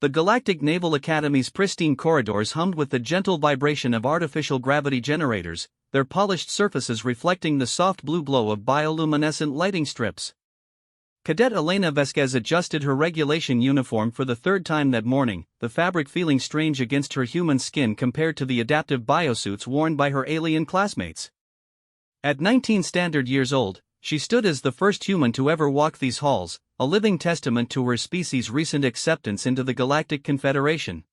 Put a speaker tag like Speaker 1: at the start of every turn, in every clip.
Speaker 1: The Galactic Naval Academy's pristine corridors hummed with the gentle vibration of artificial gravity generators, their polished surfaces reflecting the soft blue glow of bioluminescent lighting strips. Cadet Elena Vasquez adjusted her regulation uniform for the third time that morning, the fabric feeling strange against her human skin compared to the adaptive biosuits worn by her alien classmates. At 19 standard years old, she stood as the first human to ever walk these halls, a living testament to her species' recent acceptance into the Galactic Confederation.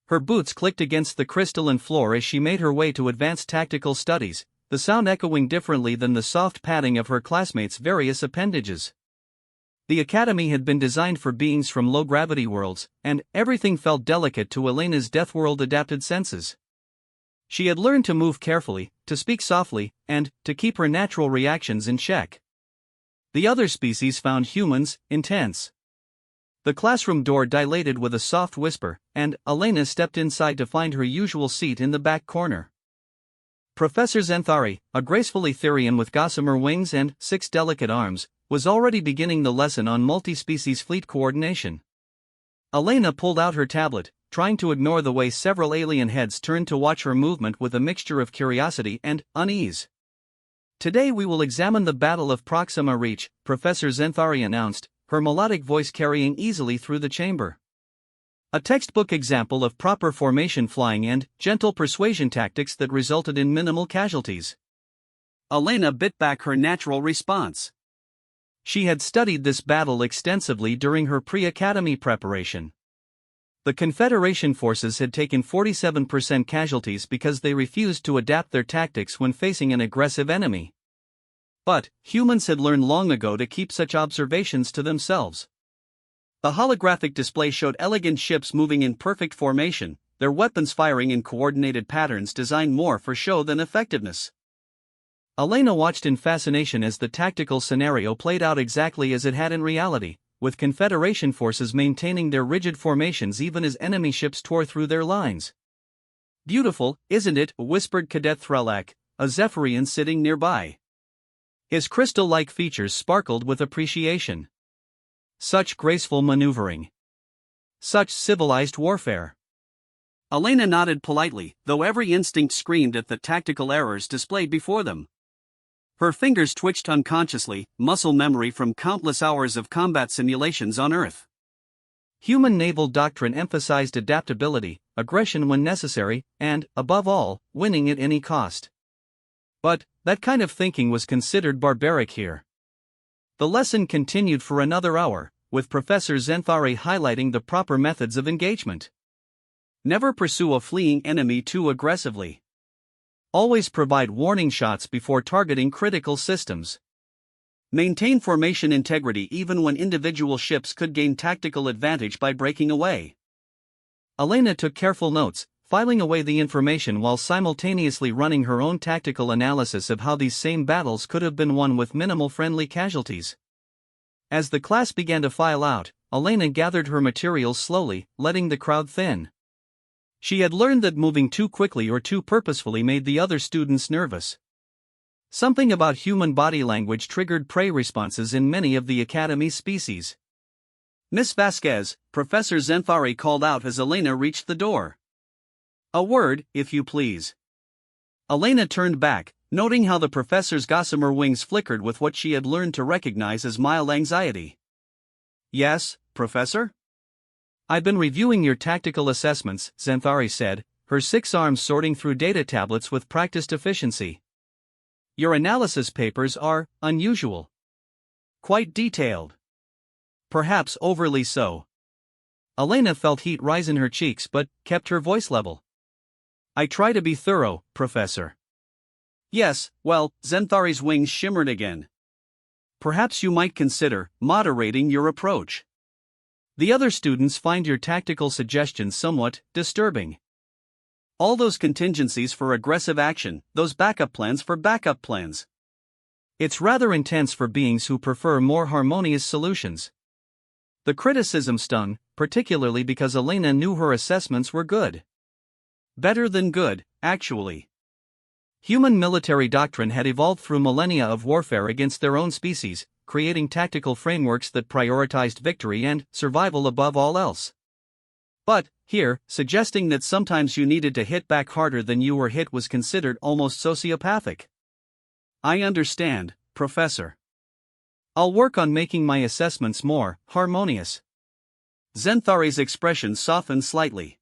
Speaker 1: Her boots clicked against the crystalline floor as she made her way to advanced tactical studies, the sound echoing differently than the soft padding of her classmates' various appendages. The academy had been designed for beings from low-gravity worlds, and everything felt delicate to Elena's Deathworld-adapted senses. She had learned to move carefully, to speak softly, and to keep her natural reactions in check. The other species found humans intense. The classroom door dilated with a soft whisper, and Elena stepped inside to find her usual seat in the back corner. Professor Zenthari, a graceful Etherian with gossamer wings and 6 delicate arms, was already beginning the lesson on multi-species fleet coordination. Elena pulled out her tablet, trying to ignore the way several alien heads turned to watch her movement with a mixture of curiosity and unease. Today we will examine the Battle of Proxima Reach, Professor Zenthari announced, her melodic voice carrying easily through the chamber. A textbook example of proper formation flying and gentle persuasion tactics that resulted in minimal casualties. Elena bit back her natural response. She had studied this battle extensively during her pre-academy preparation. The Confederation forces had taken 47% casualties because they refused to adapt their tactics when facing an aggressive enemy. But humans had learned long ago to keep such observations to themselves. The holographic display showed elegant ships moving in perfect formation, their weapons firing in coordinated patterns designed more for show than effectiveness. Elena watched in fascination as the tactical scenario played out exactly as it had in reality, with Confederation forces maintaining their rigid formations even as enemy ships tore through their lines. "Beautiful, isn't it?" whispered Cadet Threlak, a Zephyrian sitting nearby. His crystal-like features sparkled with appreciation. Such graceful maneuvering. Such civilized warfare. Elena nodded politely, though every instinct screamed at the tactical errors displayed before them. Her fingers twitched unconsciously, muscle memory from countless hours of combat simulations on Earth. Human naval doctrine emphasized adaptability, aggression when necessary, and, above all, winning at any cost. But that kind of thinking was considered barbaric here. The lesson continued for another hour, with Professor Zenthari highlighting the proper methods of engagement. Never pursue a fleeing enemy too aggressively. Always provide warning shots before targeting critical systems. Maintain formation integrity even when individual ships could gain tactical advantage by breaking away. Elena took careful notes, filing away the information while simultaneously running her own tactical analysis of how these same battles could have been won with minimal friendly casualties. As the class began to file out, Elena gathered her materials slowly, letting the crowd thin. She had learned that moving too quickly or too purposefully made the other students nervous. Something about human body language triggered prey responses in many of the Academy's species. "Miss Vasquez," Professor Zenthari called out as Elena reached the door. "A word, if you please." Elena turned back, noting how the professor's gossamer wings flickered with what she had learned to recognize as mild anxiety. "Yes, Professor?" "I've been reviewing your tactical assessments," Zenthari said, her 6 arms sorting through data tablets with practiced efficiency. "Your analysis papers are unusual. Quite detailed. Perhaps overly so." Elena felt heat rise in her cheeks but kept her voice level. "I try to be thorough, Professor." "Yes, well," Zenthari's wings shimmered again. "Perhaps you might consider moderating your approach. The other students find your tactical suggestions somewhat disturbing. All those contingencies for aggressive action, those backup plans for backup plans. It's rather intense for beings who prefer more harmonious solutions." The criticism stung, particularly because Elena knew her assessments were good. Better than good, actually. Human military doctrine had evolved through millennia of warfare against their own species, creating tactical frameworks that prioritized victory and survival above all else. But, here, suggesting that sometimes you needed to hit back harder than you were hit was considered almost sociopathic. I understand, Professor. I'll work on making my assessments more harmonious. Zenthari's expression softened slightly.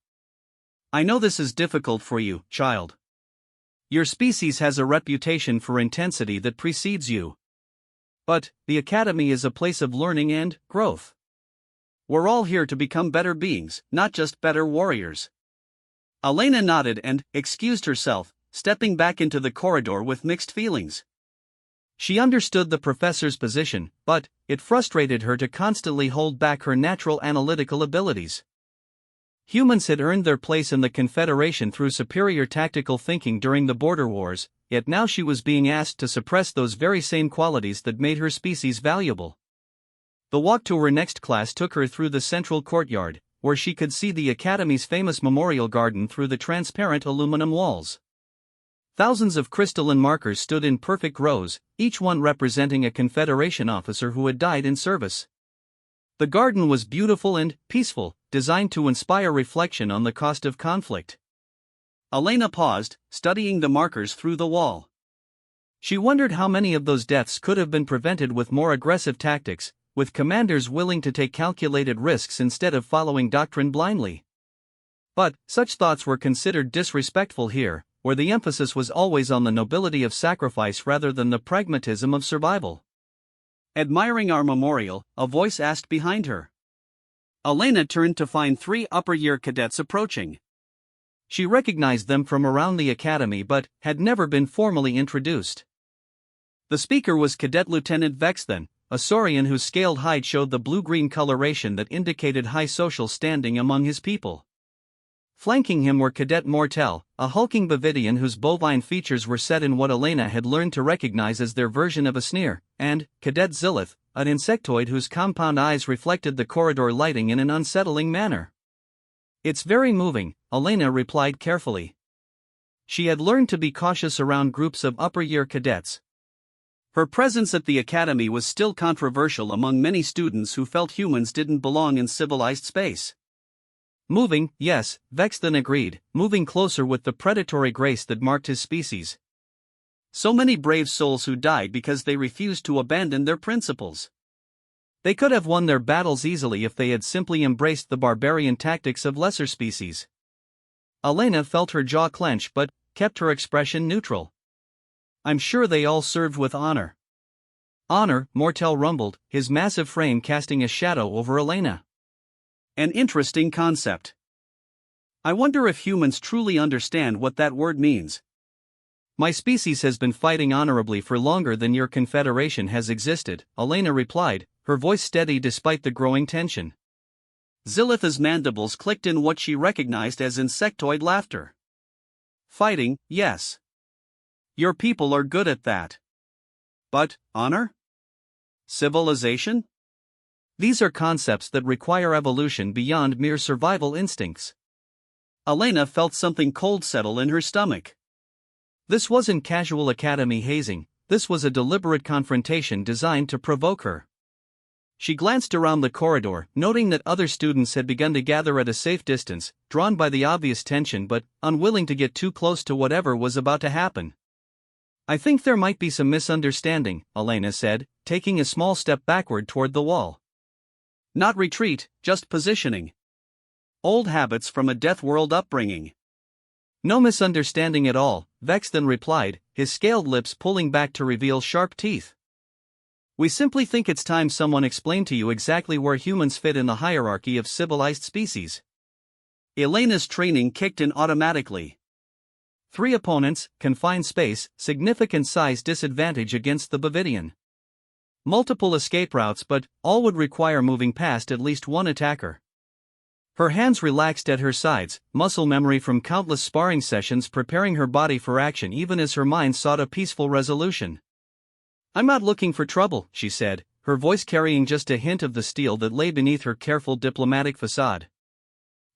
Speaker 1: I know this is difficult for you, child. Your species has a reputation for intensity that precedes you. But, the Academy is a place of learning and growth. We're all here to become better beings, not just better warriors. Elena nodded and excused herself, stepping back into the corridor with mixed feelings. She understood the professor's position, but it frustrated her to constantly hold back her natural analytical abilities. Humans had earned their place in the Confederation through superior tactical thinking during the border wars, yet now she was being asked to suppress those very same qualities that made her species valuable. The walk to her next class took her through the central courtyard, where she could see the Academy's famous memorial garden through the transparent aluminum walls. Thousands of crystalline markers stood in perfect rows, each one representing a Confederation officer who had died in service. The garden was beautiful and peaceful, designed to inspire reflection on the cost of conflict. Elena paused, studying the markers through the wall. She wondered how many of those deaths could have been prevented with more aggressive tactics, with commanders willing to take calculated risks instead of following doctrine blindly. But such thoughts were considered disrespectful here, where the emphasis was always on the nobility of sacrifice rather than the pragmatism of survival. Admiring our memorial, a voice asked behind her. Elena turned to find 3 upper-year cadets approaching. She recognized them from around the academy but had never been formally introduced. The speaker was Cadet Lieutenant Vexthan, a Saurian whose scaled hide showed the blue-green coloration that indicated high social standing among his people. Flanking him were Cadet Mortel, a hulking Bavidian whose bovine features were set in what Elena had learned to recognize as their version of a sneer, and Cadet Zilith, an insectoid whose compound eyes reflected the corridor lighting in an unsettling manner. It's very moving, Elena replied carefully. She had learned to be cautious around groups of upper-year cadets. Her presence at the academy was still controversial among many students who felt humans didn't belong in civilized space. Moving, yes, Vexthan agreed, moving closer with the predatory grace that marked his species. So many brave souls who died because they refused to abandon their principles. They could have won their battles easily if they had simply embraced the barbarian tactics of lesser species. Elena felt her jaw clench but kept her expression neutral. I'm sure they all served with honor. Honor, Mortel rumbled, his massive frame casting a shadow over Elena. An interesting concept. I wonder if humans truly understand what that word means. My species has been fighting honorably for longer than your confederation has existed, Elena replied, her voice steady despite the growing tension. Zilith's mandibles clicked in what she recognized as insectoid laughter. Fighting, yes. Your people are good at that. But, honor? Civilization? These are concepts that require evolution beyond mere survival instincts. Elena felt something cold settle in her stomach. This wasn't casual academy hazing, this was a deliberate confrontation designed to provoke her. She glanced around the corridor, noting that other students had begun to gather at a safe distance, drawn by the obvious tension but unwilling to get too close to whatever was about to happen. I think there might be some misunderstanding, Elena said, taking a small step backward toward the wall. Not retreat, just positioning. Old habits from a Deathworld upbringing. No misunderstanding at all, Vexthan replied, his scaled lips pulling back to reveal sharp teeth. We simply think it's time someone explained to you exactly where humans fit in the hierarchy of civilized species. Elena's training kicked in automatically. 3 opponents, confined space, significant size disadvantage against the Bavidian. Multiple escape routes but all would require moving past at least one attacker. Her hands relaxed at her sides, muscle memory from countless sparring sessions preparing her body for action even as her mind sought a peaceful resolution. I'm not looking for trouble, she said, her voice carrying just a hint of the steel that lay beneath her careful diplomatic facade.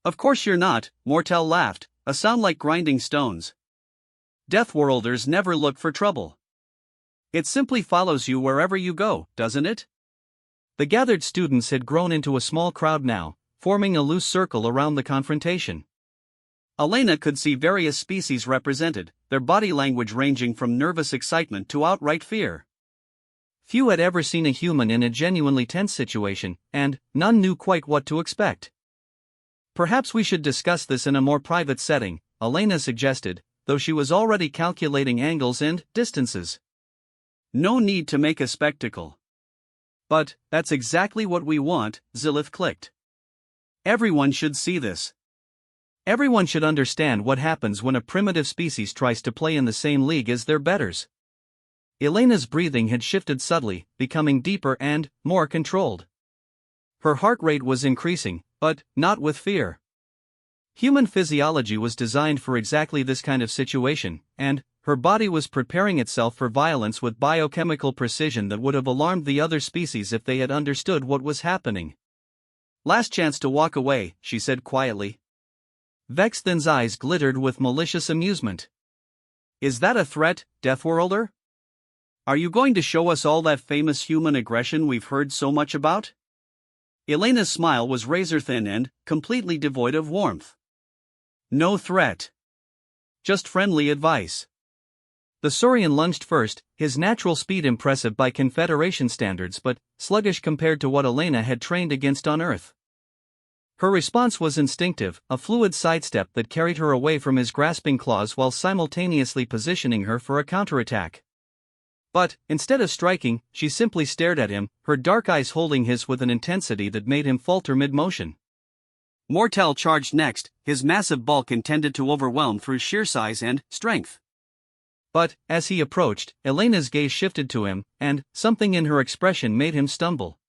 Speaker 1: Of course you're not, Mortel laughed, a sound like grinding stones. Deathworlders never look for trouble. It simply follows you wherever you go, doesn't it? The gathered students had grown into a small crowd now, forming a loose circle around the confrontation. Elena could see various species represented, their body language ranging from nervous excitement to outright fear. Few had ever seen a human in a genuinely tense situation, and none knew quite what to expect. "Perhaps we should discuss this in a more private setting," Elena suggested, though she was already calculating angles and distances. "No need to make a spectacle." "But that's exactly what we want," Zilith clicked. "Everyone should see this. Everyone should understand what happens when a primitive species tries to play in the same league as their betters." Elena's breathing had shifted subtly, becoming deeper and more controlled. Her heart rate was increasing, but not with fear. Human physiology was designed for exactly this kind of situation, and her body was preparing itself for violence with biochemical precision that would have alarmed the other species if they had understood what was happening. "Last chance to walk away," she said quietly. Vexthan's eyes glittered with malicious amusement. "Is that a threat, Deathworlder? Are you going to show us all that famous human aggression we've heard so much about?" Elena's smile was razor-thin and completely devoid of warmth. "No threat. Just friendly advice." The Saurian lunged first, his natural speed impressive by Confederation standards but sluggish compared to what Elena had trained against on Earth. Her response was instinctive, a fluid sidestep that carried her away from his grasping claws while simultaneously positioning her for a counterattack. But, instead of striking, she simply stared at him, her dark eyes holding his with an intensity that made him falter mid-motion. Mortel charged next, his massive bulk intended to overwhelm through sheer size and strength. But, as he approached, Elena's gaze shifted to him, and something in her expression made him stumble.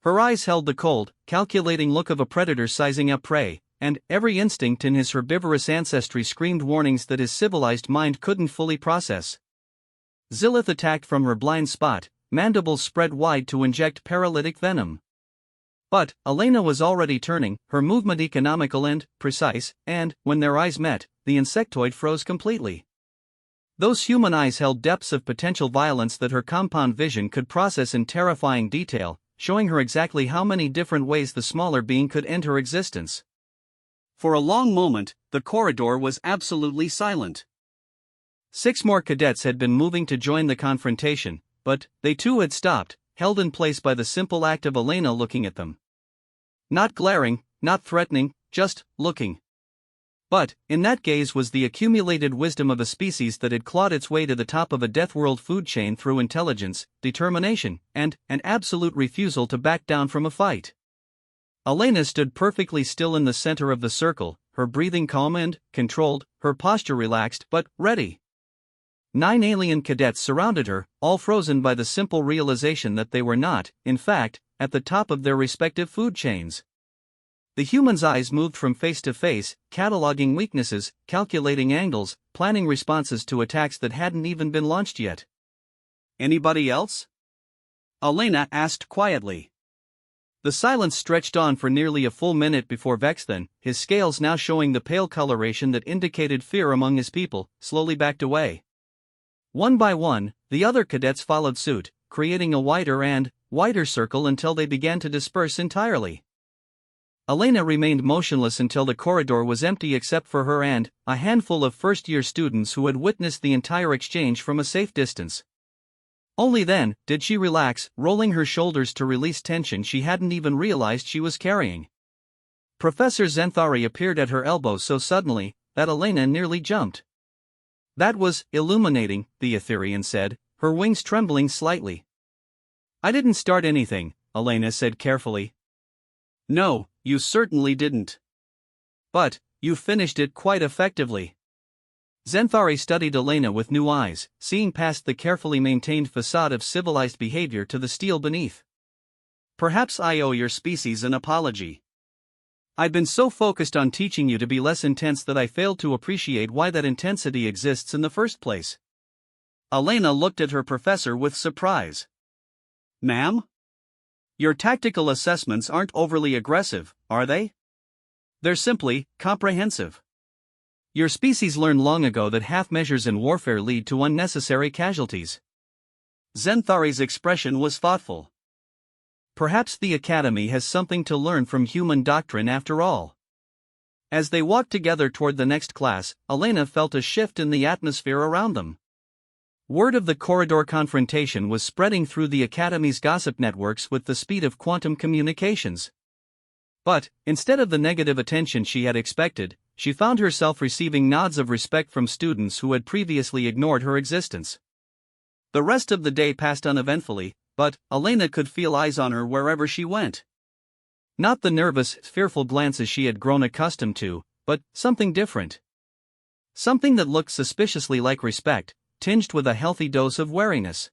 Speaker 1: Her eyes held the cold, calculating look of a predator sizing up prey, and every instinct in his herbivorous ancestry screamed warnings that his civilized mind couldn't fully process. Zilith attacked from her blind spot, mandibles spread wide to inject paralytic venom. But Elena was already turning, her movement economical and precise, and, when their eyes met, the insectoid froze completely. Those human eyes held depths of potential violence that her compound vision could process in terrifying detail, showing her exactly how many different ways the smaller being could end her existence. For a long moment, the corridor was absolutely silent. 6 more cadets had been moving to join the confrontation, but they too had stopped, held in place by the simple act of Elena looking at them. Not glaring, not threatening, just looking. But, in that gaze was the accumulated wisdom of a species that had clawed its way to the top of a death-world food chain through intelligence, determination, and an absolute refusal to back down from a fight. Elena stood perfectly still in the center of the circle, her breathing calm and controlled, her posture relaxed but ready. 9 alien cadets surrounded her, all frozen by the simple realization that they were not, in fact, at the top of their respective food chains. The human's eyes moved from face to face, cataloging weaknesses, calculating angles, planning responses to attacks that hadn't even been launched yet. "Anybody else?" Elena asked quietly. The silence stretched on for nearly a full minute before Vexthan, his scales now showing the pale coloration that indicated fear among his people, slowly backed away. One by one, the other cadets followed suit, creating a wider and wider circle until they began to disperse entirely. Elena remained motionless until the corridor was empty except for her and a handful of first-year students who had witnessed the entire exchange from a safe distance. Only then did she relax, rolling her shoulders to release tension she hadn't even realized she was carrying. Professor Zenthari appeared at her elbow so suddenly that Elena nearly jumped. "That was illuminating," the Etherian said, her wings trembling slightly. "I didn't start anything," Elena said carefully. "No, you certainly didn't. But you finished it quite effectively." Zenthari studied Elena with new eyes, seeing past the carefully maintained facade of civilized behavior to the steel beneath. "Perhaps I owe your species an apology. I've been so focused on teaching you to be less intense that I failed to appreciate why that intensity exists in the first place." Elena looked at her professor with surprise. "Ma'am? Your tactical assessments aren't overly aggressive, are they? They're simply comprehensive. Your species learned long ago that half measures in warfare lead to unnecessary casualties." Zenthari's expression was thoughtful. perhaps the Academy has something to learn from human doctrine after all. As they walked together toward the next class, Elena felt a shift in the atmosphere around them. Word of the corridor confrontation was spreading through the Academy's gossip networks with the speed of quantum communications. But, instead of the negative attention she had expected, she found herself receiving nods of respect from students who had previously ignored her existence. The rest of the day passed uneventfully, but Elena could feel eyes on her wherever she went. Not the nervous, fearful glances she had grown accustomed to, but something different. Something that looked suspiciously like respect, tinged with a healthy dose of wariness.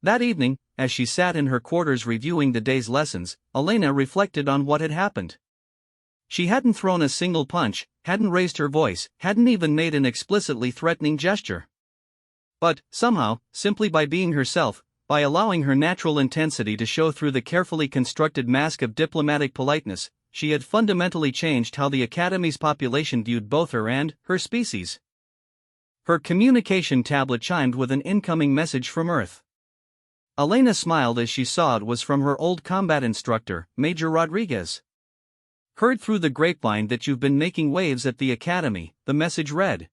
Speaker 1: That evening, as she sat in her quarters reviewing the day's lessons, Elena reflected on what had happened. She hadn't thrown a single punch, hadn't raised her voice, hadn't even made an explicitly threatening gesture. But, somehow, simply by being herself, by allowing her natural intensity to show through the carefully constructed mask of diplomatic politeness, she had fundamentally changed how the Academy's population viewed both her and her species. Her communication tablet chimed with an incoming message from Earth. Elena smiled as she saw it was from her old combat instructor, Major Rodriguez. "Heard through the grapevine that you've been making waves at the Academy," the message read.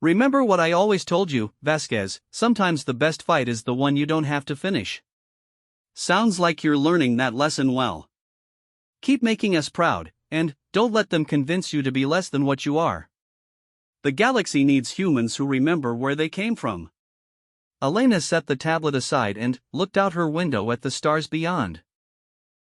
Speaker 1: "Remember what I always told you, Vasquez, sometimes the best fight is the one you don't have to finish. Sounds like you're learning that lesson well. Keep making us proud, and don't let them convince you to be less than what you are. The galaxy needs humans who remember where they came from." Elena set the tablet aside and looked out her window at the stars beyond.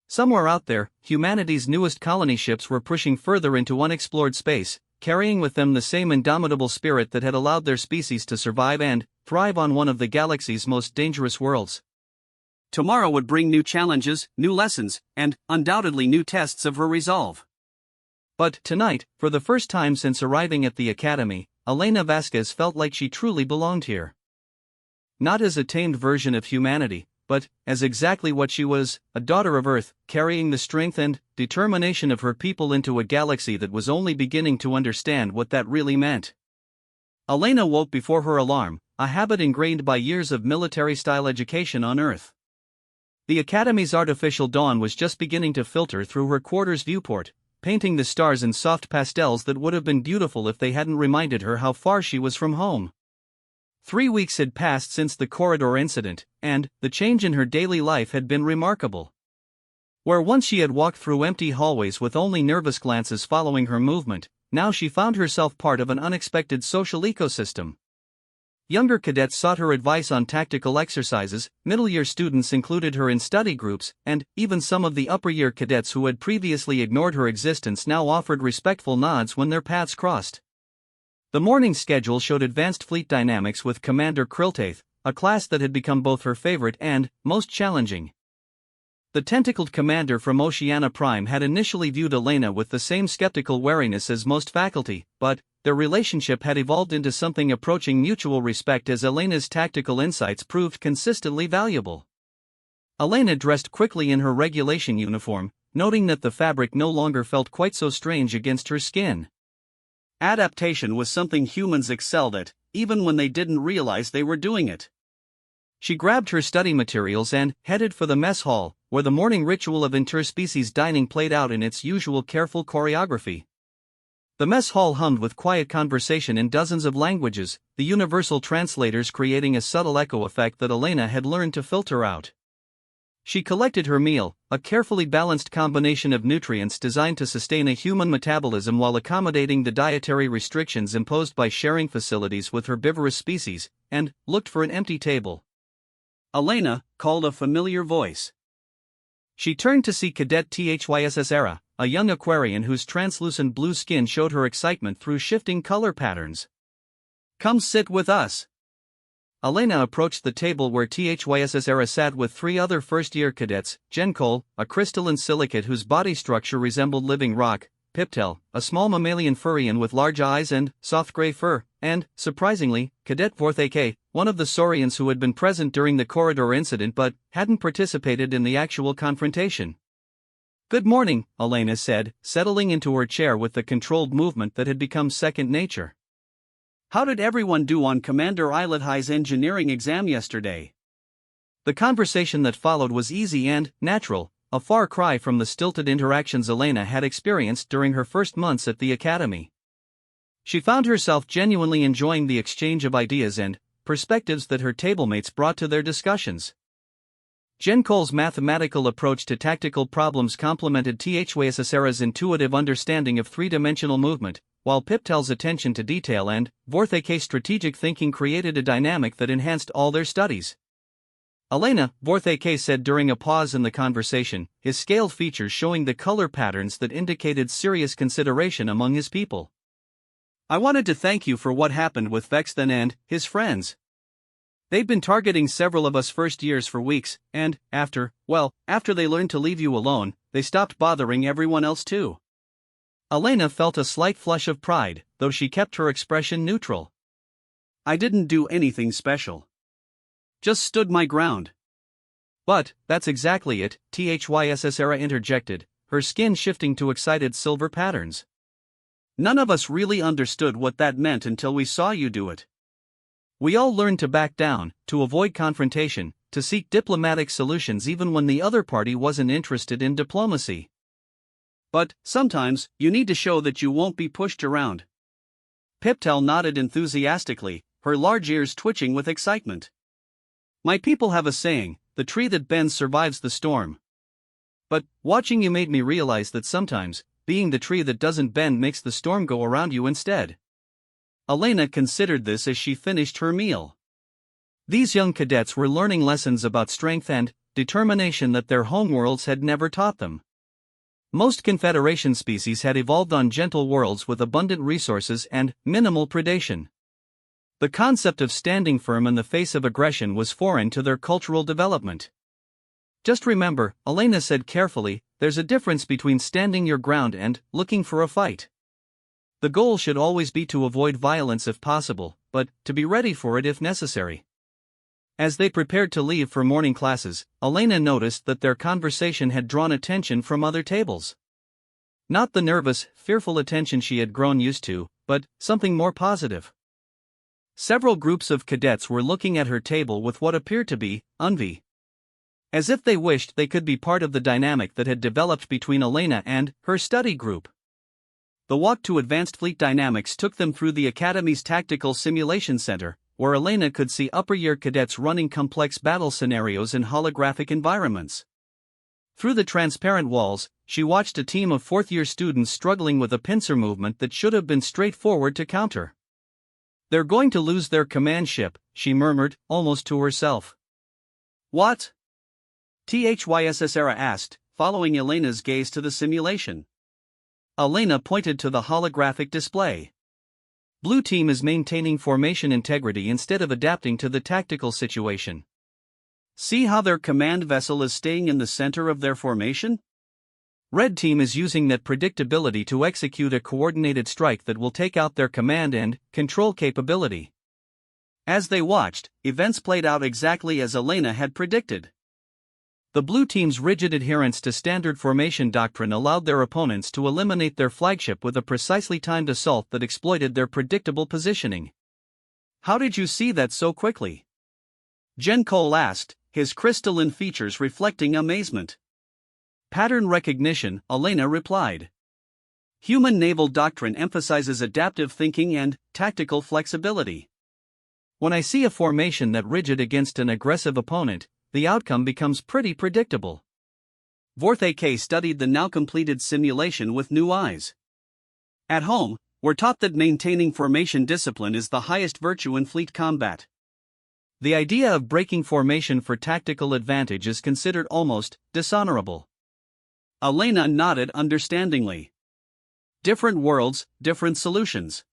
Speaker 1: Somewhere out there, humanity's newest colony ships were pushing further into unexplored space, carrying with them the same indomitable spirit that had allowed their species to survive and thrive on one of the galaxy's most dangerous worlds. Tomorrow would bring new challenges, new lessons, and undoubtedly new tests of her resolve. But tonight, for the first time since arriving at the Academy, Elena Vasquez felt like she truly belonged here. Not as a tamed version of humanity, but as exactly what she was, a daughter of Earth, carrying the strength and determination of her people into a galaxy that was only beginning to understand what that really meant. Elena woke before her alarm, a habit ingrained by years of military-style education on Earth. The Academy's artificial dawn was just beginning to filter through her quarters viewport, painting the stars in soft pastels that would have been beautiful if they hadn't reminded her how far she was from home. 3 weeks had passed since the corridor incident, and the change in her daily life had been remarkable. Where once she had walked through empty hallways with only nervous glances following her movement, now she found herself part of an unexpected social ecosystem. Younger cadets sought her advice on tactical exercises, middle-year students included her in study groups, and even some of the upper-year cadets who had previously ignored her existence now offered respectful nods when their paths crossed. The morning schedule showed advanced fleet dynamics with Commander Kriltaith, a class that had become both her favorite and most challenging. The tentacled commander from Oceana Prime had initially viewed Elena with the same skeptical wariness as most faculty, but their relationship had evolved into something approaching mutual respect as Elena's tactical insights proved consistently valuable. Elena dressed quickly in her regulation uniform, noting that the fabric no longer felt quite so strange against her skin. Adaptation was something humans excelled at, even when they didn't realize they were doing it. She grabbed her study materials and headed for the mess hall, where the morning ritual of interspecies dining played out in its usual careful choreography. The mess hall hummed with quiet conversation in dozens of languages, the universal translators creating a subtle echo effect that Elena had learned to filter out. She collected her meal, a carefully balanced combination of nutrients designed to sustain a human metabolism while accommodating the dietary restrictions imposed by sharing facilities with herbivorous species, and looked for an empty table. Elena called a familiar voice. She turned to see Cadet Thys Era, a young Aquarian whose translucent blue skin showed her excitement through shifting color patterns. "Come sit with us." Elena approached the table where Thys Era sat with 3 other first-year cadets, Gencol, a crystalline silicate whose body structure resembled living rock, Piptel, a small mammalian furrian with large eyes and soft gray fur, and, surprisingly, Cadet Vorthake, one of the Saurians who had been present during the corridor incident but hadn't participated in the actual confrontation. "Good morning," Elena said, settling into her chair with the controlled movement that had become second nature. "How did everyone do on Commander Eilidhi's engineering exam yesterday?" The conversation that followed was easy and natural, a far cry from the stilted interactions Elena had experienced during her first months at the academy. She found herself genuinely enjoying the exchange of ideas and perspectives that her tablemates brought to their discussions. Jen Cole's mathematical approach to tactical problems complemented HFY Stories' intuitive understanding of three-dimensional movement, while Piptel's attention to detail and Vorthek's strategic thinking created a dynamic that enhanced all their studies. Elena, Vorthek said during a pause in the conversation, his scaled features showing the color patterns that indicated serious consideration among his people. I wanted to thank you for what happened with Vexthan and his friends. They've been targeting several of us first years for weeks, and, after they learned to leave you alone, they stopped bothering everyone else too. Elena felt a slight flush of pride, though she kept her expression neutral. I didn't do anything special. Just stood my ground. But, that's exactly it, HFY interjected, her skin shifting to excited silver patterns. None of us really understood what that meant until we saw you do it. We all learned to back down, to avoid confrontation, to seek diplomatic solutions even when the other party wasn't interested in diplomacy. But, sometimes, you need to show that you won't be pushed around. Piptel nodded enthusiastically, her large ears twitching with excitement. My people have a saying, the tree that bends survives the storm. But, watching you made me realize that sometimes, being the tree that doesn't bend makes the storm go around you instead. Elena considered this as she finished her meal. These young cadets were learning lessons about strength and determination that their homeworlds had never taught them. Most Confederation species had evolved on gentle worlds with abundant resources and minimal predation. The concept of standing firm in the face of aggression was foreign to their cultural development. Just remember, Elena said carefully, there's a difference between standing your ground and looking for a fight. The goal should always be to avoid violence if possible, but to be ready for it if necessary. As they prepared to leave for morning classes, Elena noticed that their conversation had drawn attention from other tables. Not the nervous, fearful attention she had grown used to, but something more positive. Several groups of cadets were looking at her table with what appeared to be envy. As if they wished they could be part of the dynamic that had developed between Elena and her study group. The walk to Advanced Fleet Dynamics took them through the Academy's Tactical Simulation Center, where Elena could see upper-year cadets running complex battle scenarios in holographic environments. Through the transparent walls, she watched a team of fourth-year students struggling with a pincer movement that should have been straightforward to counter. They're going to lose their command ship, she murmured, almost to herself. What? HFY asked, following Elena's gaze to the simulation. Elena pointed to the holographic display. Blue team is maintaining formation integrity instead of adapting to the tactical situation. See how their command vessel is staying in the center of their formation? Red team is using that predictability to execute a coordinated strike that will take out their command and control capability. As they watched, events played out exactly as Elena had predicted. The blue team's rigid adherence to standard formation doctrine allowed their opponents to eliminate their flagship with a precisely timed assault that exploited their predictable positioning. How did you see that so quickly? Jen Cole asked, his crystalline features reflecting amazement. Pattern recognition, Elena replied. Human naval doctrine emphasizes adaptive thinking and tactical flexibility. When I see a formation that rigid against an aggressive opponent, the outcome becomes pretty predictable. Vorthek studied the now completed simulation with new eyes. At home, we're taught that maintaining formation discipline is the highest virtue in fleet combat. The idea of breaking formation for tactical advantage is considered almost dishonorable. Elena nodded understandingly. Different worlds, different solutions.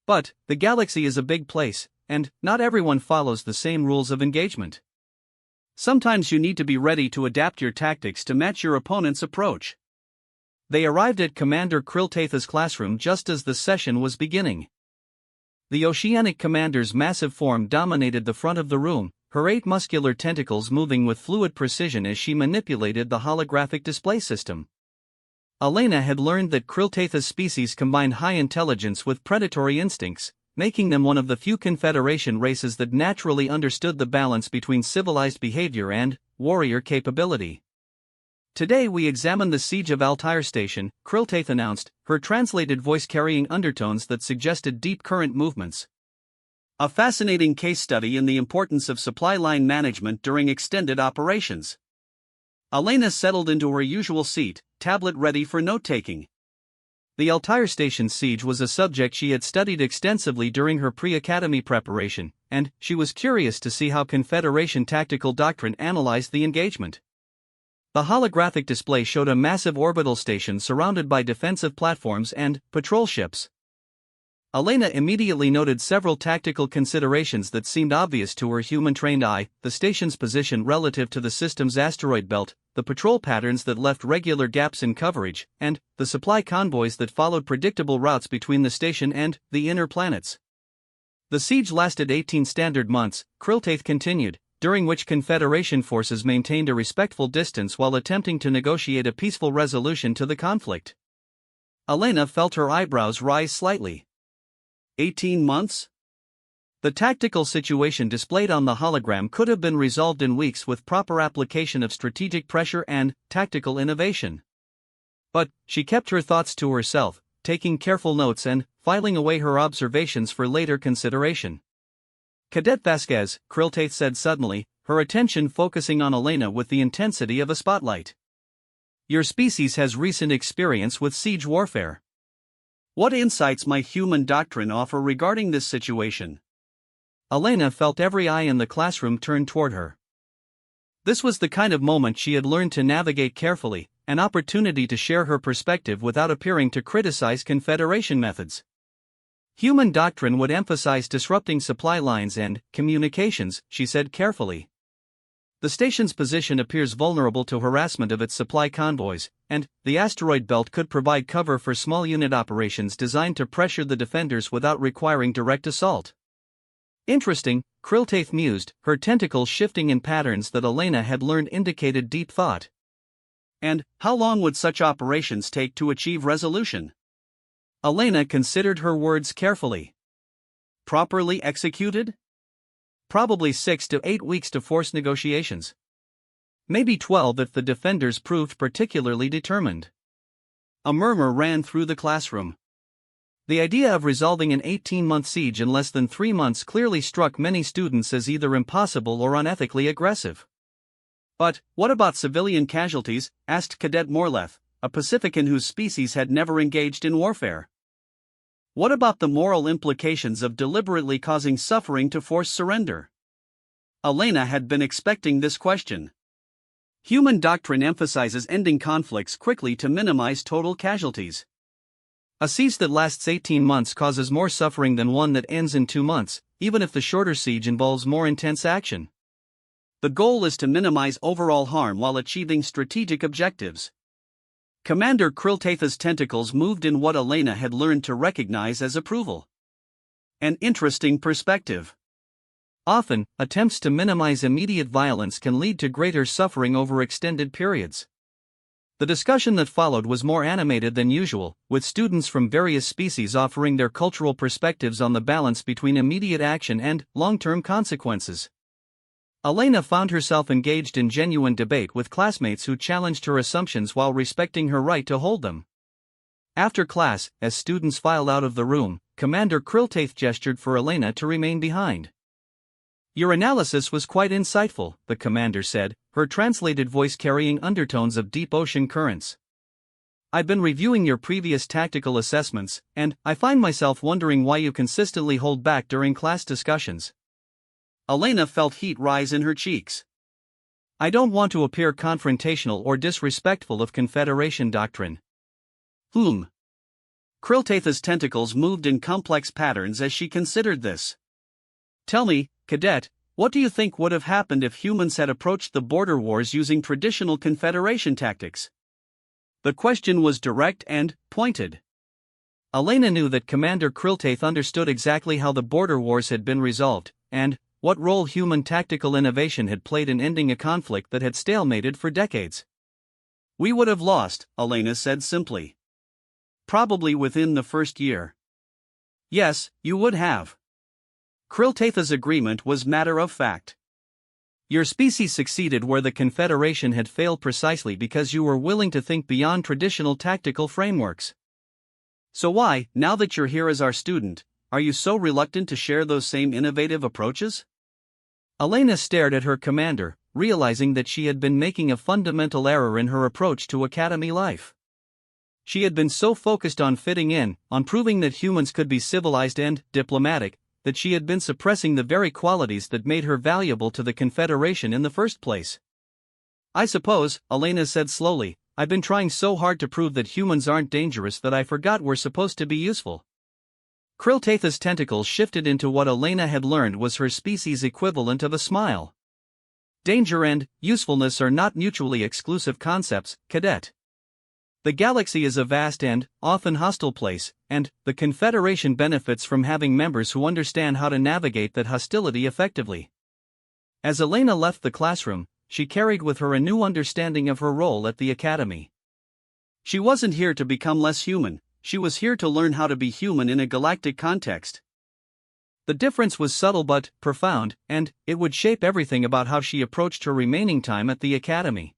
Speaker 1: But, the galaxy is a big place, and not everyone follows the same rules of engagement. Sometimes you need to be ready to adapt your tactics to match your opponent's approach. They arrived at Commander Kriltatha's classroom just as the session was beginning. The Oceanic Commander's massive form dominated the front of the room, her 8 muscular tentacles moving with fluid precision as she manipulated the holographic display system. Elena had learned that Kriltatha's species combined high intelligence with predatory instincts, making them one of the few Confederation races that naturally understood the balance between civilized behavior and warrior capability. Today we examine the siege of Altair Station, Krilltaith announced, her translated voice carrying undertones that suggested deep current movements. A fascinating case study in the importance of supply line management during extended operations. Elena settled into her usual seat, tablet ready for note-taking. The Altair Station siege was a subject she had studied extensively during her pre-academy preparation, and she was curious to see how Confederation tactical doctrine analyzed the engagement. The holographic display showed a massive orbital station surrounded by defensive platforms and patrol ships. Elena immediately noted several tactical considerations that seemed obvious to her human-trained eye: the station's position relative to the system's asteroid belt, the patrol patterns that left regular gaps in coverage, and the supply convoys that followed predictable routes between the station and the inner planets. The siege lasted 18 standard months, Krilltaith continued, during which Confederation forces maintained a respectful distance while attempting to negotiate a peaceful resolution to the conflict. Elena felt her eyebrows rise slightly. 18 months? The tactical situation displayed on the hologram could have been resolved in weeks with proper application of strategic pressure and tactical innovation. But she kept her thoughts to herself, taking careful notes and filing away her observations for later consideration. Cadet Vasquez, Krilltaith said suddenly, her attention focusing on Elena with the intensity of a spotlight. Your species has recent experience with siege warfare. What insights might human doctrine offer regarding this situation? Elena felt every eye in the classroom turn toward her. This was the kind of moment she had learned to navigate carefully, an opportunity to share her perspective without appearing to criticize Confederation methods. Human doctrine would emphasize disrupting supply lines and communications, she said carefully. The station's position appears vulnerable to harassment of its supply convoys, and the asteroid belt could provide cover for small unit operations designed to pressure the defenders without requiring direct assault. Interesting, Krilltaith mused, her tentacles shifting in patterns that Elena had learned indicated deep thought. And how long would such operations take to achieve resolution? Elena considered her words carefully. Properly executed? Probably 6 to 8 weeks to force negotiations. Maybe 12 if the defenders proved particularly determined. A murmur ran through the classroom. The idea of resolving an 18-month siege in less than 3 months clearly struck many students as either impossible or unethically aggressive. But what about civilian casualties? Asked Cadet Morleth, a Pacifican whose species had never engaged in warfare. What about the moral implications of deliberately causing suffering to force surrender? Elena had been expecting this question. Human doctrine emphasizes ending conflicts quickly to minimize total casualties. A siege that lasts 18 months causes more suffering than one that ends in 2 months, even if the shorter siege involves more intense action. The goal is to minimize overall harm while achieving strategic objectives. Commander Krilltaith's tentacles moved in what Elena had learned to recognize as approval. An interesting perspective. Often, attempts to minimize immediate violence can lead to greater suffering over extended periods. The discussion that followed was more animated than usual, with students from various species offering their cultural perspectives on the balance between immediate action and long-term consequences. Elena found herself engaged in genuine debate with classmates who challenged her assumptions while respecting her right to hold them. After class, as students filed out of the room, Commander Krilltaith gestured for Elena to remain behind. Your analysis was quite insightful, the commander said, her translated voice carrying undertones of deep ocean currents. I've been reviewing your previous tactical assessments, and I find myself wondering why you consistently hold back during class discussions. Elena felt heat rise in her cheeks. I don't want to appear confrontational or disrespectful of Confederation doctrine. Krilltaith's tentacles moved in complex patterns as she considered this. Tell me, Cadet, what do you think would have happened if humans had approached the border wars using traditional Confederation tactics? The question was direct and pointed. Elena knew that Commander Krilltaith understood exactly how the border wars had been resolved, and what role human tactical innovation had played in ending a conflict that had stalemated for decades. We would have lost, Elena said simply. Probably within the first year. Yes, you would have. Kriltatha's agreement was matter of fact. Your species succeeded where the Confederation had failed precisely because you were willing to think beyond traditional tactical frameworks. So why, now that you're here as our student, are you so reluctant to share those same innovative approaches? Elena stared at her commander, realizing that she had been making a fundamental error in her approach to academy life. She had been so focused on fitting in, on proving that humans could be civilized and diplomatic, that she had been suppressing the very qualities that made her valuable to the Confederation in the first place. I suppose, Elena said slowly, I've been trying so hard to prove that humans aren't dangerous that I forgot we're supposed to be useful. Kriltatha's tentacles shifted into what Elena had learned was her species' equivalent of a smile. Danger and usefulness are not mutually exclusive concepts, Cadet. The galaxy is a vast and, often hostile place, and the Confederation benefits from having members who understand how to navigate that hostility effectively. As Elena left the classroom, she carried with her a new understanding of her role at the Academy. She wasn't here to become less human, she was here to learn how to be human in a galactic context. The difference was subtle but profound, and it would shape everything about how she approached her remaining time at the Academy.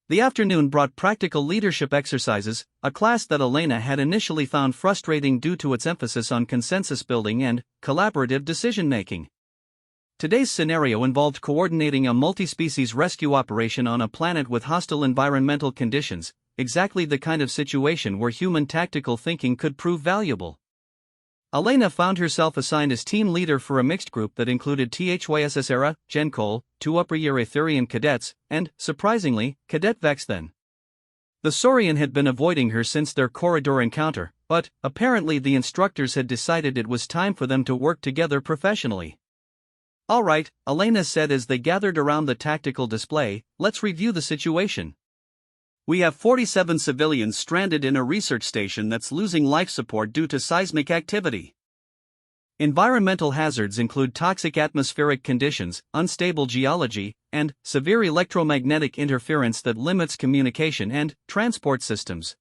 Speaker 1: The afternoon brought practical leadership exercises, a class that Elena had initially found frustrating due to its emphasis on consensus building and collaborative decision-making. Today's scenario involved coordinating a multi-species rescue operation on a planet with hostile environmental conditions, exactly the kind of situation where human tactical thinking could prove valuable. Elena found herself assigned as team leader for a mixed group that included THYSS Gen Cole, 2 upper-year Aetherian cadets, and, surprisingly, Cadet Vexthen. The Saurian had been avoiding her since their corridor encounter, but, apparently the instructors had decided it was time for them to work together professionally. All right, Elena said as they gathered around the tactical display, let's review the situation. We have 47 civilians stranded in a research station that's losing life support due to seismic activity. Environmental hazards include toxic atmospheric conditions, unstable geology, and severe electromagnetic interference that limits communication and transport systems.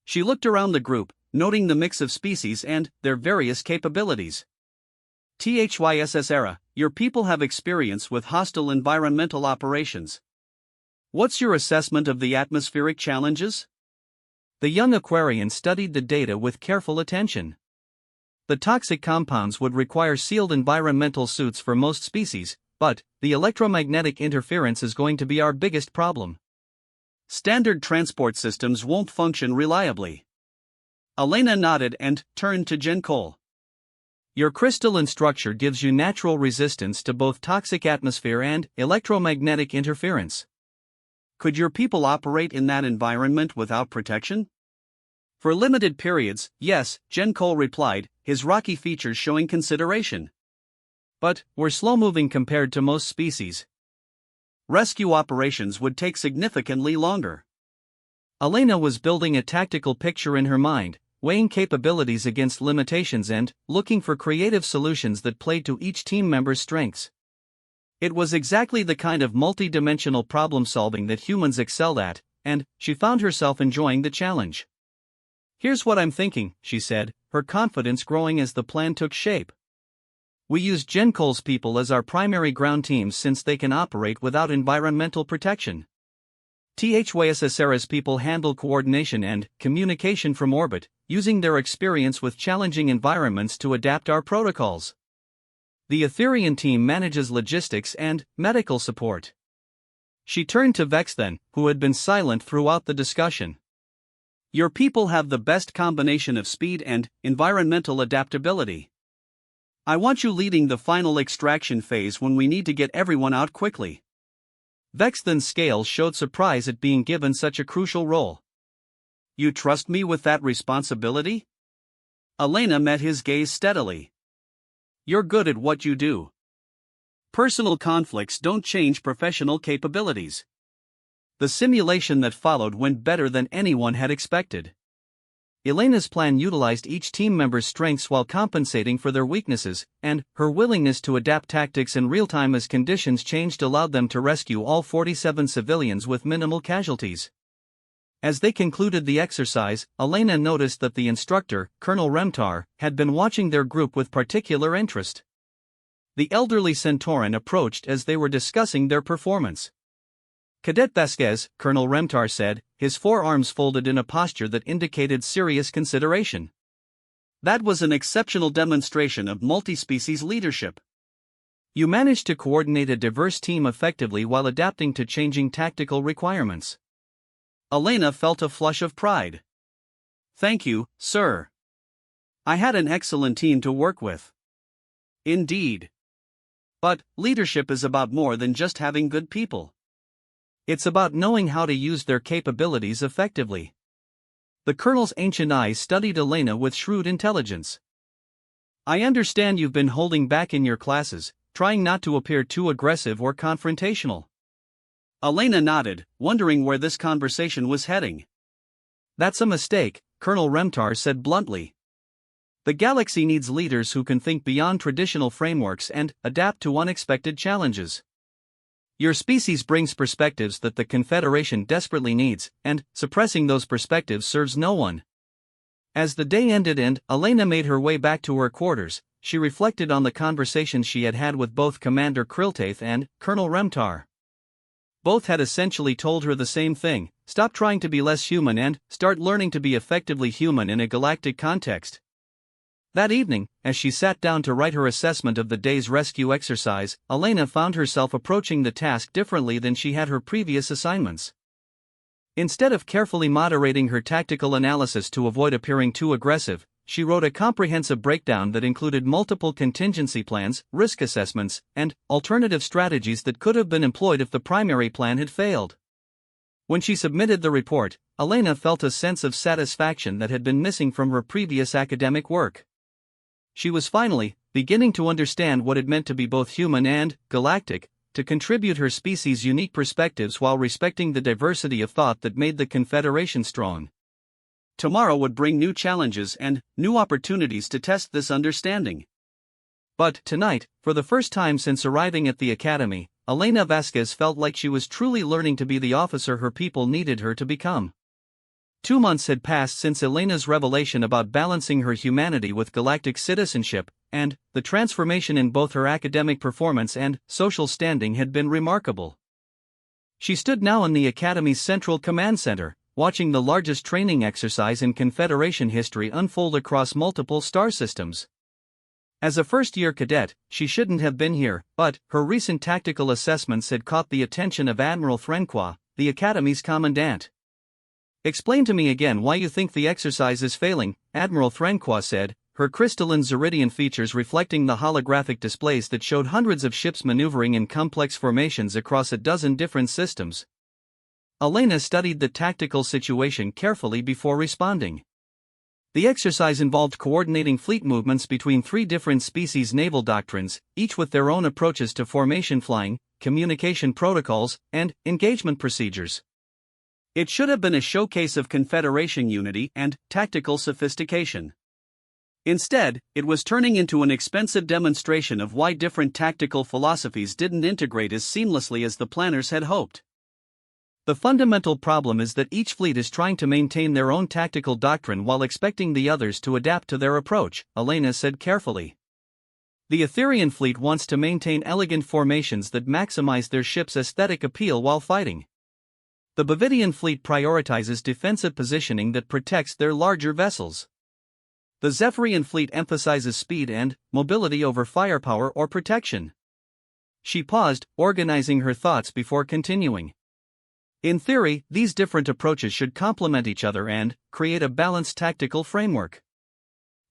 Speaker 1: She looked around the group, noting the mix of species and their various capabilities. THYSS, your people have experience with hostile environmental operations. What's your assessment of the atmospheric challenges? The young Aquarian studied the data with careful attention. The toxic compounds would require sealed environmental suits for most species, but the electromagnetic interference is going to be our biggest problem. Standard transport systems won't function reliably. Elena nodded and turned to Gen Cole. Your crystalline structure gives you natural resistance to both toxic atmosphere and electromagnetic interference. Could your people operate in that environment without protection? For limited periods, yes, Gen Cole replied, his rocky features showing consideration. But we're slow-moving compared to most species. Rescue operations would take significantly longer. Elena was building a tactical picture in her mind, weighing capabilities against limitations and looking for creative solutions that played to each team member's strengths. It was exactly the kind of multi-dimensional problem-solving that humans excelled at, and she found herself enjoying the challenge. Here's what I'm thinking, she said, her confidence growing as the plan took shape. We use Gen Cole's people as our primary ground teams since they can operate without environmental protection. THYSS's people handle coordination and communication from orbit, using their experience with challenging environments to adapt our protocols. The Aetherian team manages logistics and medical support. She turned to Vexthen, who had been silent throughout the discussion. Your people have the best combination of speed and environmental adaptability. I want you leading the final extraction phase when we need to get everyone out quickly. Vexthen's scales showed surprise at being given such a crucial role. You trust me with that responsibility? Elena met his gaze steadily. You're good at what you do. Personal conflicts don't change professional capabilities. The simulation that followed went better than anyone had expected. Elena's plan utilized each team member's strengths while compensating for their weaknesses, and her willingness to adapt tactics in real time as conditions changed allowed them to rescue all 47 civilians with minimal casualties. As they concluded the exercise, Elena noticed that the instructor, Colonel Remtar, had been watching their group with particular interest. The elderly Centauran approached as they were discussing their performance. "Cadet Vasquez," Colonel Remtar said, his forearms folded in a posture that indicated serious consideration. "That was an exceptional demonstration of multi-species leadership. You managed to coordinate a diverse team effectively while adapting to changing tactical requirements." Elena felt a flush of pride. "Thank you, sir. I had an excellent team to work with." "Indeed. But leadership is about more than just having good people. It's about knowing how to use their capabilities effectively." The colonel's ancient eyes studied Elena with shrewd intelligence. "I understand you've been holding back in your classes, trying not to appear too aggressive or confrontational." Elena nodded, wondering where this conversation was heading. "That's a mistake," Colonel Remtar said bluntly. "The galaxy needs leaders who can think beyond traditional frameworks and adapt to unexpected challenges. Your species brings perspectives that the Confederation desperately needs, and suppressing those perspectives serves no one." As the day ended and Elena made her way back to her quarters, she reflected on the conversations she had had with both Commander Kriltaith and Colonel Remtar. Both had essentially told her the same thing: stop trying to be less human and start learning to be effectively human in a galactic context. That evening, as she sat down to write her assessment of the day's rescue exercise, Elena found herself approaching the task differently than she had her previous assignments. Instead of carefully moderating her tactical analysis to avoid appearing too aggressive, she wrote a comprehensive breakdown that included multiple contingency plans, risk assessments, and alternative strategies that could have been employed if the primary plan had failed. When she submitted the report, Elena felt a sense of satisfaction that had been missing from her previous academic work. She was finally beginning to understand what it meant to be both human and galactic, to contribute her species' unique perspectives while respecting the diversity of thought that made the Confederation strong. Tomorrow would bring new challenges and new opportunities to test this understanding. But tonight, for the first time since arriving at the academy, Elena Vasquez felt like she was truly learning to be the officer her people needed her to become. 2 months had passed since Elena's revelation about balancing her humanity with galactic citizenship, and the transformation in both her academic performance and social standing had been remarkable. She stood now in the Academy's Central Command Center, watching the largest training exercise in Confederation history unfold across multiple star systems. As a first-year cadet, she shouldn't have been here, but her recent tactical assessments had caught the attention of Admiral Threnqua, the Academy's commandant. "Explain to me again why you think the exercise is failing," Admiral Threnqua said, her crystalline Zeridian features reflecting the holographic displays that showed hundreds of ships maneuvering in complex formations across a dozen different systems. Elena studied the tactical situation carefully before responding. The exercise involved coordinating fleet movements between 3 different species' naval doctrines, each with their own approaches to formation flying, communication protocols, and engagement procedures. It should have been a showcase of Confederation unity and tactical sophistication. Instead, it was turning into an expensive demonstration of why different tactical philosophies didn't integrate as seamlessly as the planners had hoped. The fundamental problem is that each fleet is trying to maintain their own tactical doctrine while expecting the others to adapt to their approach, Elena said carefully. The Etherian fleet wants to maintain elegant formations that maximize their ship's aesthetic appeal while fighting. The Bavidian fleet prioritizes defensive positioning that protects their larger vessels. The Zephyrian fleet emphasizes speed and mobility over firepower or protection. She paused, organizing her thoughts before continuing. In theory, these different approaches should complement each other and create a balanced tactical framework.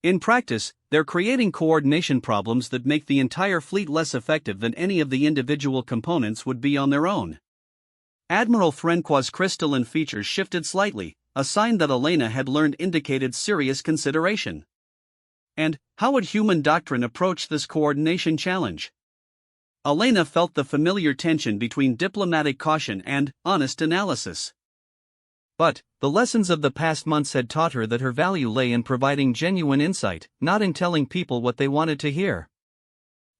Speaker 1: In practice, they're creating coordination problems that make the entire fleet less effective than any of the individual components would be on their own. Admiral Threnqua's crystalline features shifted slightly, a sign that Elena had learned indicated serious consideration. And how would human doctrine approach this coordination challenge? Elena felt the familiar tension between diplomatic caution and honest analysis. But the lessons of the past months had taught her that her value lay in providing genuine insight, not in telling people what they wanted to hear.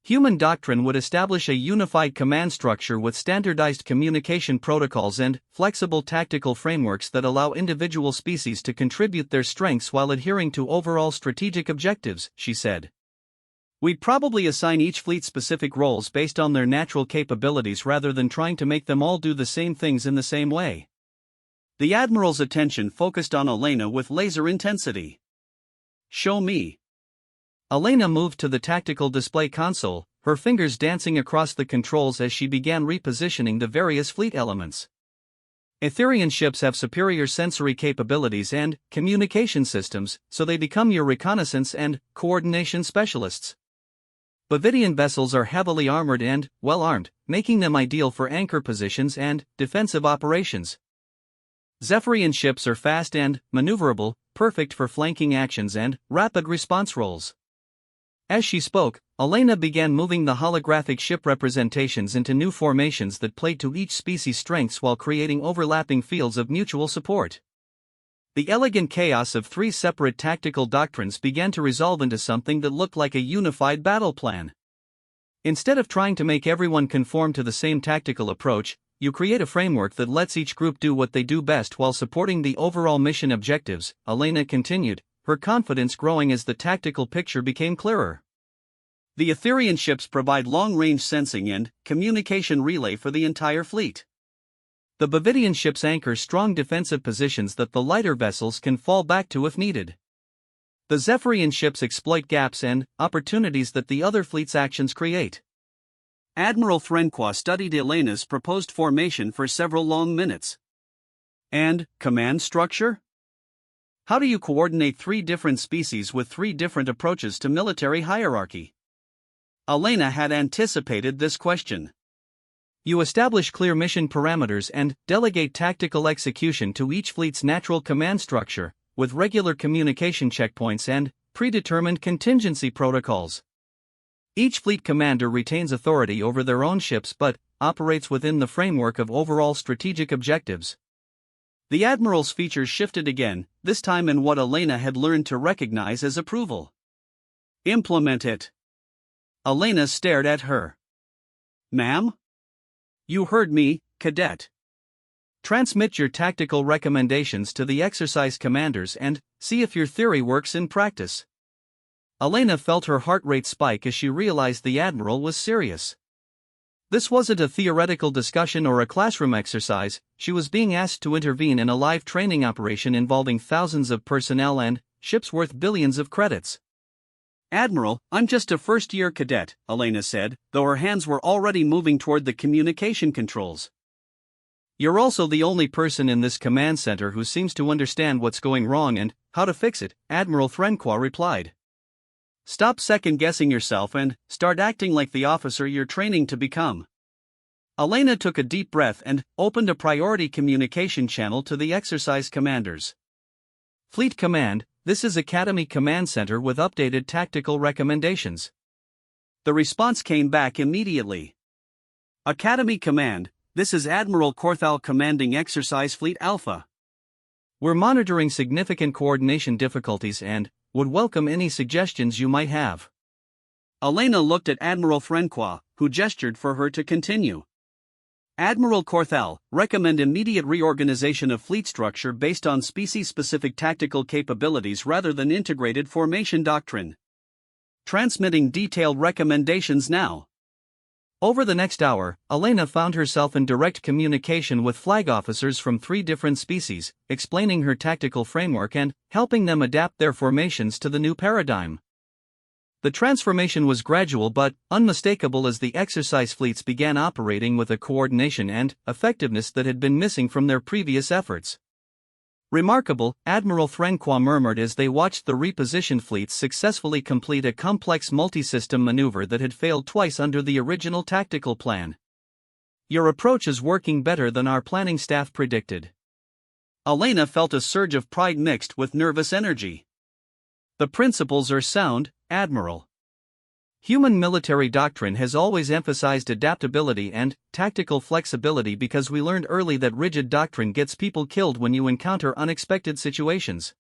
Speaker 1: Human doctrine would establish a unified command structure with standardized communication protocols and flexible tactical frameworks that allow individual species to contribute their strengths while adhering to overall strategic objectives, she said. We'd probably assign each fleet specific roles based on their natural capabilities rather than trying to make them all do the same things in the same way. The Admiral's attention focused on Elena with laser intensity. Show me. Elena moved to the tactical display console, her fingers dancing across the controls as she began repositioning the various fleet elements. Etherian ships have superior sensory capabilities and communication systems, so they become your reconnaissance and coordination specialists. Bavidian vessels are heavily armored and well-armed, making them ideal for anchor positions and defensive operations. Zephyrian ships are fast and maneuverable, perfect for flanking actions and rapid response roles. As she spoke, Elena began moving the holographic ship representations into new formations that played to each species' strengths while creating overlapping fields of mutual support. The elegant chaos of three separate tactical doctrines began to resolve into something that looked like a unified battle plan. Instead of trying to make everyone conform to the same tactical approach, you create a framework that lets each group do what they do best while supporting the overall mission objectives, Elena continued, her confidence growing as the tactical picture became clearer. The Etherian ships provide long-range sensing and communication relay for the entire fleet. The Bavidian ships anchor strong defensive positions that the lighter vessels can fall back to if needed. The Zephyrian ships exploit gaps and opportunities that the other fleet's actions create. Admiral Threnqua studied Elena's proposed formation for several long minutes. And command structure? How do you coordinate three different species with three different approaches to military hierarchy? Elena had anticipated this question. You establish clear mission parameters and delegate tactical execution to each fleet's natural command structure, with regular communication checkpoints and predetermined contingency protocols. Each fleet commander retains authority over their own ships but operates within the framework of overall strategic objectives. The Admiral's features shifted again, this time in what Elena had learned to recognize as approval. Implement it. Elena stared at her. Ma'am? You heard me, Cadet. Transmit your tactical recommendations to the exercise commanders and see if your theory works in practice. Elena felt her heart rate spike as she realized the Admiral was serious. This wasn't a theoretical discussion or a classroom exercise, she was being asked to intervene in a live training operation involving thousands of personnel and ships worth billions of credits. Admiral, I'm just a first-year cadet, Elena said, though her hands were already moving toward the communication controls. You're also the only person in this command center who seems to understand what's going wrong and how to fix it, Admiral Threnqua replied. Stop second-guessing yourself and start acting like the officer you're training to become. Elena took a deep breath and opened a priority communication channel to the exercise commanders. Fleet Command, this is Academy Command Center with updated tactical recommendations. The response came back immediately. Academy Command, this is Admiral Korthal commanding Exercise Fleet Alpha. We're monitoring significant coordination difficulties and would welcome any suggestions you might have. Elena looked at Admiral Threnqua, who gestured for her to continue. Admiral Korthal, recommend immediate reorganization of fleet structure based on species-specific tactical capabilities rather than integrated formation doctrine. Transmitting detailed recommendations now. Over the next hour, Elena found herself in direct communication with flag officers from 3 different species, explaining her tactical framework and helping them adapt their formations to the new paradigm. The transformation was gradual but unmistakable as the exercise fleets began operating with a coordination and effectiveness that had been missing from their previous efforts. Remarkable, Admiral Threnqua murmured as they watched the repositioned fleets successfully complete a complex multi-system maneuver that had failed twice under the original tactical plan. Your approach is working better than our planning staff predicted. Elena felt a surge of pride mixed with nervous energy. The principles are sound, Admiral. Human military doctrine has always emphasized adaptability and tactical flexibility because we learned early that rigid doctrine gets people killed when you encounter unexpected situations.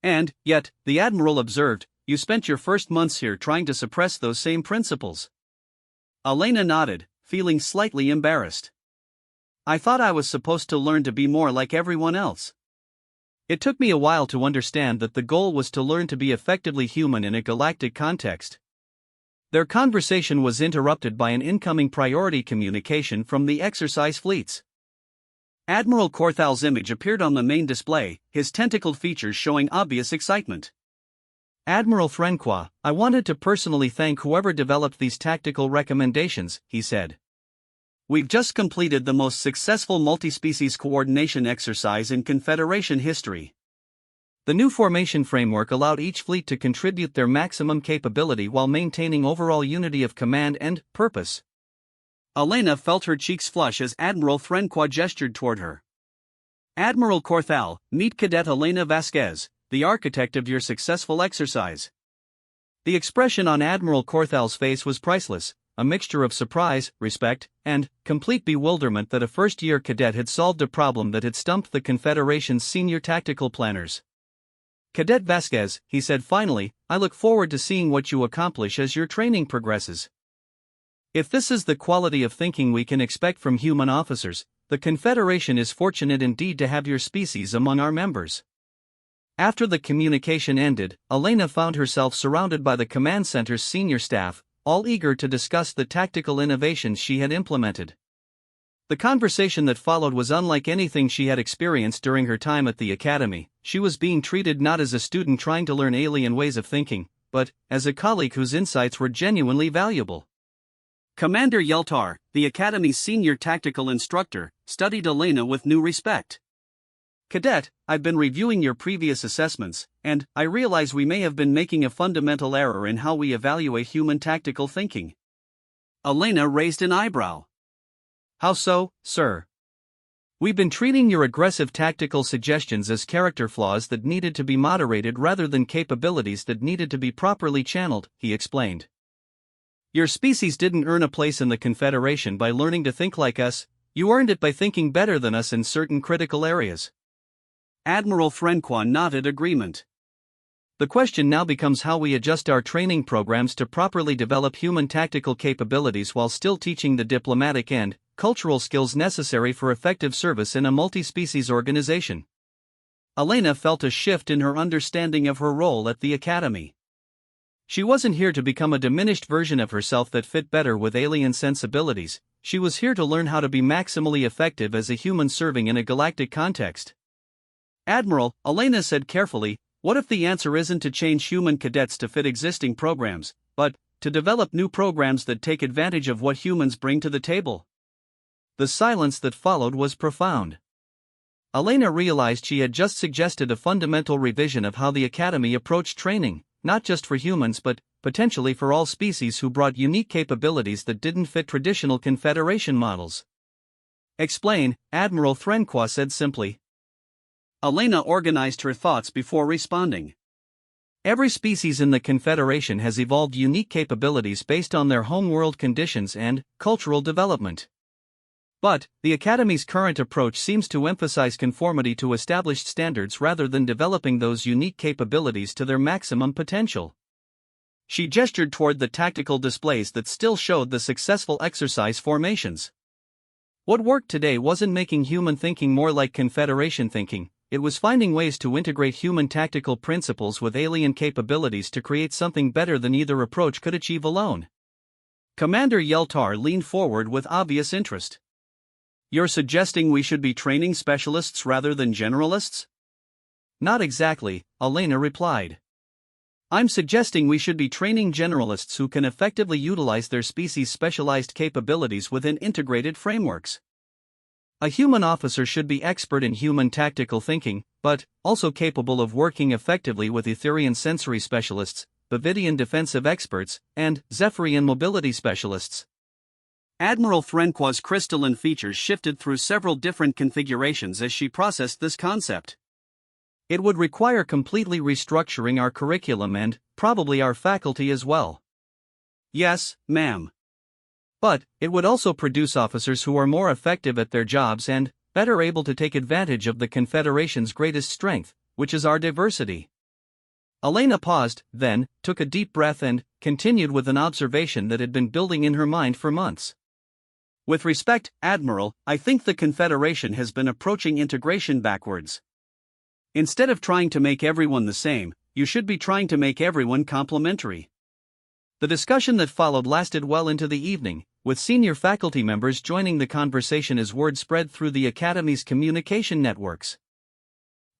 Speaker 1: And, yet, the Admiral observed, you spent your first months here trying to suppress those same principles. Elena nodded, feeling slightly embarrassed. I thought I was supposed to learn to be more like everyone else. It took me a while to understand that the goal was to learn to be effectively human in a galactic context. Their conversation was interrupted by an incoming priority communication from the exercise fleets. Admiral Corthal's image appeared on the main display, his tentacled features showing obvious excitement. Admiral Francois, I wanted to personally thank whoever developed these tactical recommendations, he said. We've just completed the most successful multi-species coordination exercise in Confederation history. The new formation framework allowed each fleet to contribute their maximum capability while maintaining overall unity of command and purpose. Elena felt her cheeks flush as Admiral Francois gestured toward her. Admiral Corthal, meet Cadet Elena Vasquez, the architect of your successful exercise. The expression on Admiral Corthal's face was priceless, a mixture of surprise, respect, and complete bewilderment that a first-year cadet had solved a problem that had stumped the Confederation's senior tactical planners. Cadet Vasquez, he said finally, I look forward to seeing what you accomplish as your training progresses. If this is the quality of thinking we can expect from human officers, the Confederation is fortunate indeed to have your species among our members. After the communication ended, Elena found herself surrounded by the command center's senior staff, all eager to discuss the tactical innovations she had implemented. The conversation that followed was unlike anything she had experienced during her time at the academy. She was being treated not as a student trying to learn alien ways of thinking, but as a colleague whose insights were genuinely valuable. Commander Yeltar, the Academy's senior tactical instructor, studied Elena with new respect. Cadet, I've been reviewing your previous assessments, and I realize we may have been making a fundamental error in how we evaluate human tactical thinking. Elena raised an eyebrow. How so, sir? We've been treating your aggressive tactical suggestions as character flaws that needed to be moderated rather than capabilities that needed to be properly channeled, he explained. Your species didn't earn a place in the Confederation by learning to think like us, you earned it by thinking better than us in certain critical areas. Admiral Francois nodded agreement. The question now becomes how we adjust our training programs to properly develop human tactical capabilities while still teaching the diplomatic and cultural skills necessary for effective service in a multi-species organization. Elena felt a shift in her understanding of her role at the Academy. She wasn't here to become a diminished version of herself that fit better with alien sensibilities, she was here to learn how to be maximally effective as a human serving in a galactic context. Admiral, Elena said carefully, what if the answer isn't to change human cadets to fit existing programs, but to develop new programs that take advantage of what humans bring to the table? The silence that followed was profound. Elena realized she had just suggested a fundamental revision of how the Academy approached training, not just for humans but potentially for all species who brought unique capabilities that didn't fit traditional Confederation models. Explain, Admiral Francois said simply. Elena organized her thoughts before responding. Every species in the Confederation has evolved unique capabilities based on their homeworld conditions and cultural development. But the Academy's current approach seems to emphasize conformity to established standards rather than developing those unique capabilities to their maximum potential. She gestured toward the tactical displays that still showed the successful exercise formations. What worked today wasn't making human thinking more like Confederation thinking, it was finding ways to integrate human tactical principles with alien capabilities to create something better than either approach could achieve alone. Commander Yeltar leaned forward with obvious interest. You're suggesting we should be training specialists rather than generalists? Not exactly, Elena replied. I'm suggesting we should be training generalists who can effectively utilize their species' specialized capabilities within integrated frameworks. A human officer should be expert in human tactical thinking, but also capable of working effectively with Etherian sensory specialists, Bavidian defensive experts, and Zephyrian mobility specialists. Admiral Francois' crystalline features shifted through several different configurations as she processed this concept. It would require completely restructuring our curriculum and, probably our faculty as well. Yes, ma'am. But, it would also produce officers who are more effective at their jobs and, better able to take advantage of the Confederation's greatest strength, which is our diversity. Elena paused, then, took a deep breath and continued with an observation that had been building in her mind for months. With respect, Admiral, I think the Confederation has been approaching integration backwards. Instead of trying to make everyone the same, you should be trying to make everyone complementary. The discussion that followed lasted well into the evening, with senior faculty members joining the conversation as word spread through the Academy's communication networks.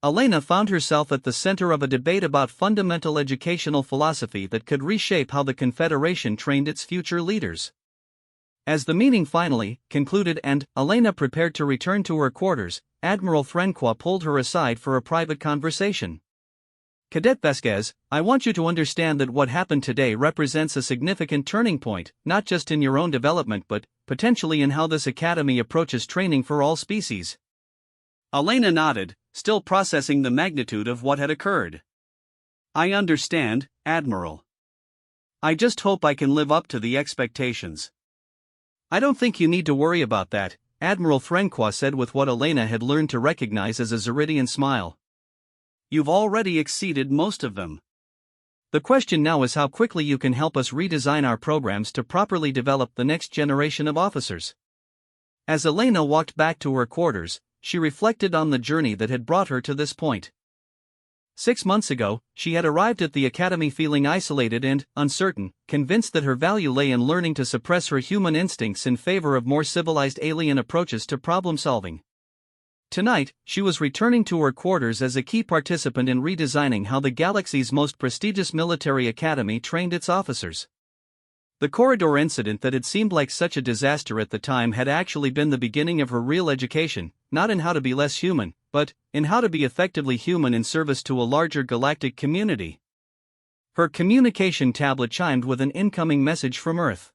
Speaker 1: Elena found herself at the center of a debate about fundamental educational philosophy that could reshape how the Confederation trained its future leaders. As the meeting finally concluded and Elena prepared to return to her quarters, Admiral Threnqua pulled her aside for a private conversation. Cadet Vasquez, I want you to understand that what happened today represents a significant turning point, not just in your own development but potentially in how this academy approaches training for all species. Elena nodded, still processing the magnitude of what had occurred. I understand, Admiral. I just hope I can live up to the expectations. I don't think you need to worry about that, Admiral Threnqua said with what Elena had learned to recognize as a Zeridian smile. You've already exceeded most of them. The question now is how quickly you can help us redesign our programs to properly develop the next generation of officers. As Elena walked back to her quarters, she reflected on the journey that had brought her to this point. 6 months ago, she had arrived at the academy feeling isolated and uncertain, convinced that her value lay in learning to suppress her human instincts in favor of more civilized alien approaches to problem solving. Tonight, she was returning to her quarters as a key participant in redesigning how the galaxy's most prestigious military academy trained its officers. The corridor incident that had seemed like such a disaster at the time had actually been the beginning of her real education, not in how to be less human, but in how to be effectively human in service to a larger galactic community. Her communication tablet chimed with an incoming message from Earth.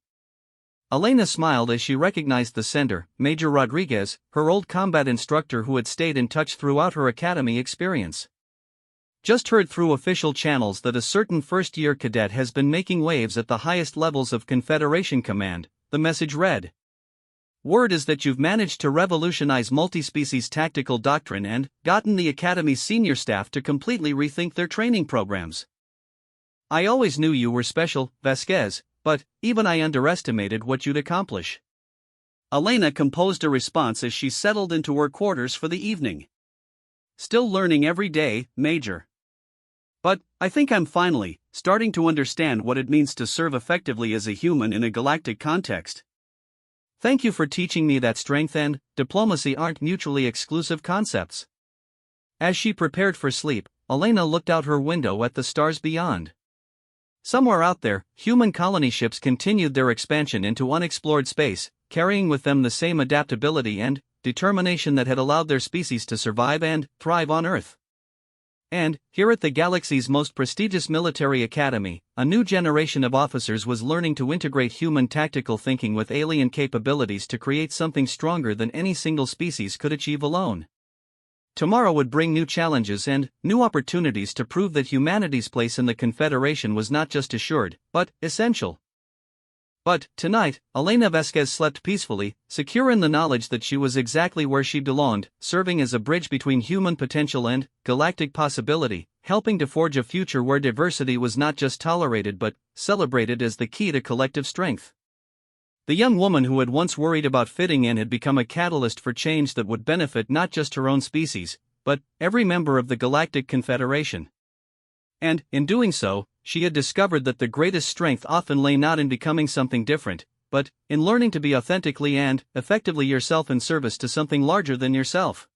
Speaker 1: Elena smiled as she recognized the sender, Major Rodriguez, her old combat instructor who had stayed in touch throughout her academy experience. Just heard through official channels that a certain first-year cadet has been making waves at the highest levels of Confederation command, the message read. Word is that you've managed to revolutionize multi-species tactical doctrine and gotten the Academy's senior staff to completely rethink their training programs. I always knew you were special, Vasquez, but even I underestimated what you'd accomplish. Elena composed a response as she settled into her quarters for the evening. Still learning every day, Major. But I think I'm finally starting to understand what it means to serve effectively as a human in a galactic context. Thank you for teaching me that strength and diplomacy aren't mutually exclusive concepts. As she prepared for sleep, Elena looked out her window at the stars beyond. Somewhere out there, human colony ships continued their expansion into unexplored space, carrying with them the same adaptability and determination that had allowed their species to survive and thrive on Earth. And, here at the galaxy's most prestigious military academy, a new generation of officers was learning to integrate human tactical thinking with alien capabilities to create something stronger than any single species could achieve alone. Tomorrow would bring new challenges and new opportunities to prove that humanity's place in the Confederation was not just assured, but essential. But, tonight, Elena Vasquez slept peacefully, secure in the knowledge that she was exactly where she belonged, serving as a bridge between human potential and galactic possibility, helping to forge a future where diversity was not just tolerated but celebrated as the key to collective strength. The young woman who had once worried about fitting in had become a catalyst for change that would benefit not just her own species, but every member of the Galactic Confederation. And, in doing so, she had discovered that the greatest strength often lay not in becoming something different, but in learning to be authentically and effectively yourself in service to something larger than yourself.